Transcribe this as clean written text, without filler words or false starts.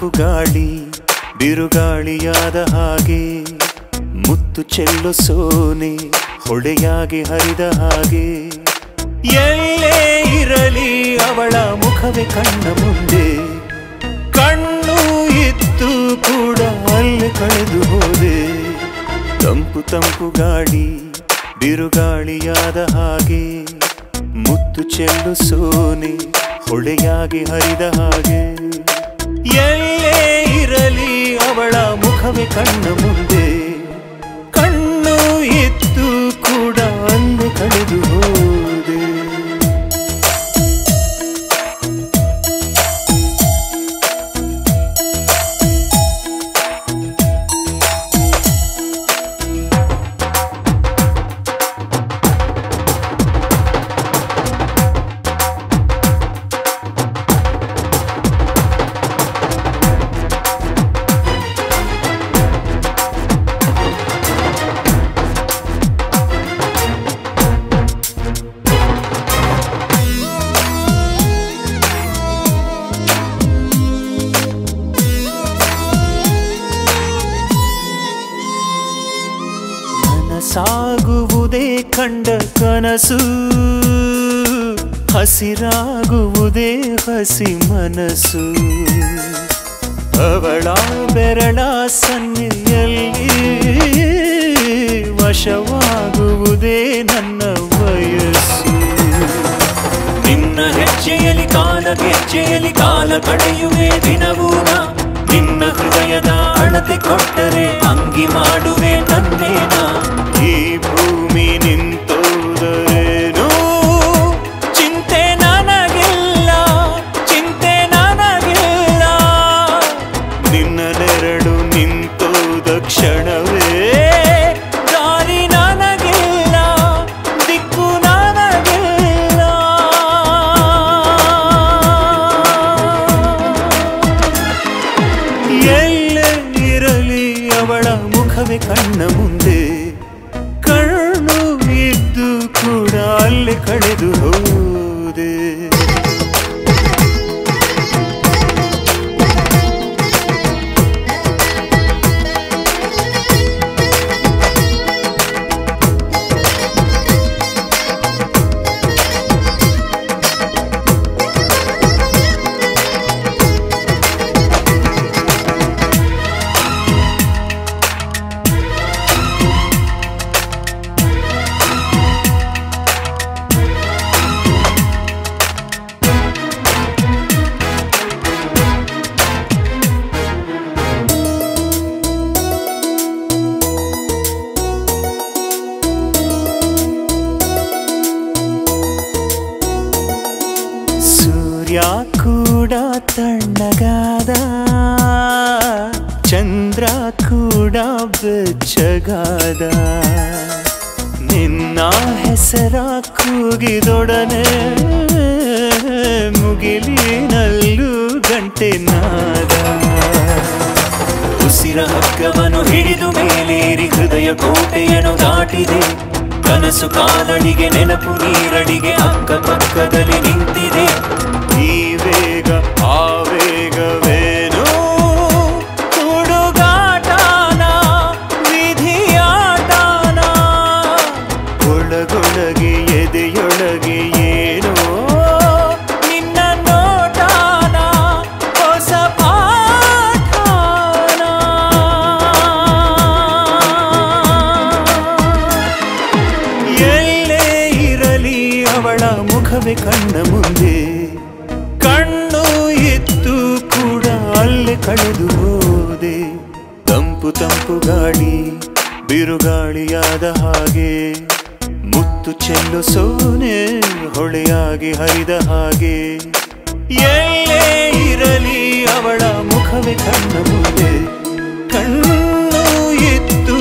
ತಂಪು ಗಾಳಿ ಬಿರುಗಾಳಿಯಾದ ಹಾಗೆ ಮುತ್ತು ಚೆಲ್ಲೋ ಸೋನೆ ಹೊಳೆಯಾಗಿ ಹರಿದ ಹಾಗೆ ಎಲ್ಲೇ ಇರಲಿ ಅವಳ ಮುಖವೇ ಕಣ್ಣ ಮುಂದೆ ಕಣ್ಣು ಇತ್ತು ಕೂಡ ಅಲ್ಲಿ ಕಳೆದು ಹೋದೆ ತಂಪು ತಂಪು ಗಾಳಿ ಬಿರುಗಾಳಿಯಾದ ಹಾಗೆ ಮುತ್ತು ಚೆಲ್ಲು ಸೋನೆ ಹೊಳೆಯಾಗಿ ಹರಿದ ಹಾಗೆ ಎಲ್ಲೇ ಇರಲಿ ಅವಳ ಮುಖವೇ ಕಣ್ಣ ಮುಂದೆ ಕಣ್ಣು ಇತ್ತು ಕೂಡ ಅಲ್ಲಿ ಕಳೆದು ಹೋದೆ ಸಾಗುವುದೇ ಕಂಡ ಕನಸು ಹಸಿರಾಗುವುದೇ ಹಸಿ ಮನಸ್ಸು ಅವಳ ಬೆರಳ ಸನ್ನೆಯಲ್ಲಿ ವಶವಾಗುವುದೇ ನನ್ನ ವಯಸ್ಸು ನಿನ್ನ ಹೆಜ್ಜೆಯಲ್ಲಿ ಕಾಲ ಕಳೆಯುವೆ ದಿನವೂನ ನಿನ್ನ ಹೃದಯದ ಅಳತೆ ಕೊಟ್ಟರೆ ಅಂಗಿ ಮಾಡುವೆ ನನ್ನೇನ ಈ ಭೂಮಿ ನಿಂತೋದರೇನು ಚಿಂತೆ ನನಗಿಲ್ಲ ನಿನ್ನ ನೆರಳು ನಿಂತೋದ ಕ್ಷಣವೇ ದಾರಿ ನನಗಿಲ್ಲ ದಿಕ್ಕು ನನಗಿಲ್ಲ ಎಲ್ಲೇ ಇರಲಿ ಅವಳ ಮುಖವೇ ಕಣ್ಣ ಮುಂದೆ ಕಣ್ಣು ಇದ್ದು ಕೂಡ ಅಲ್ಲಿ ಕಳೆದು ಹೋದೆ ಕೂಡ ತಣ್ಣಗಾದ ಚಂದ್ರ ಕೂಡ ಬೆಚ್ಚಗಾದ ನಿನ್ನ ಹೆಸರ ಕೂಗಿದೊಡನೆ ಮುಗಿಲಿನಲ್ಲೂ ಗಂಟೆ ನಾದ ಉಸಿರ ಹಗ್ಗವನ್ನು ಹಿಡಿದು ಮೇಲೇರಿ ಹೃದಯ ಕೋಟೆಯನ್ನು ದಾಟಿದೆ ಕನಸು ಕಾಲಡಿಗೆ ನೆನಪು ನೀರಡಿಗೆ ಅಕ್ಕಪಕ್ಕದಲ್ಲಿ ನಿಂತಿದೆ ಈ ವೇಗ ಆವೇಗವೇನು ಹುಡುಗಾಟನ ವಿಧಿಯಾಟನ ಒಳಗೊಳಗೆ ಎದೆಯೊಳಗೆ ಏನೋ ನಿನ್ನ ನೋಟನ ಹೊಸ ಪಾಠನ ಎಲ್ಲೇ ಇರಲಿ ಅವಳ ಮುಖವೇ ಕಣ್ಣ ಮುಂದೆ ಕಣ್ಣು ಇತ್ತು ಕೂಡ ಅಲ್ಲಿ ಕಳೆದು ಹೋದೆ ತಂಪು ತಂಪು ಗಾಳಿ ಬಿರುಗಾಳಿಯಾದ ಹಾಗೆ ಮುತ್ತು ಚೆಲ್ಲು ಸೋನೆ ಹೊಳೆಯಾಗಿ ಹರಿದ ಹಾಗೆ ಎಲ್ಲೇ ಇರಲಿ ಅವಳ ಮುಖವೇ ಕಣ್ಣ ಮುಂದೆ ಕಣ್ಣು ಇತ್ತು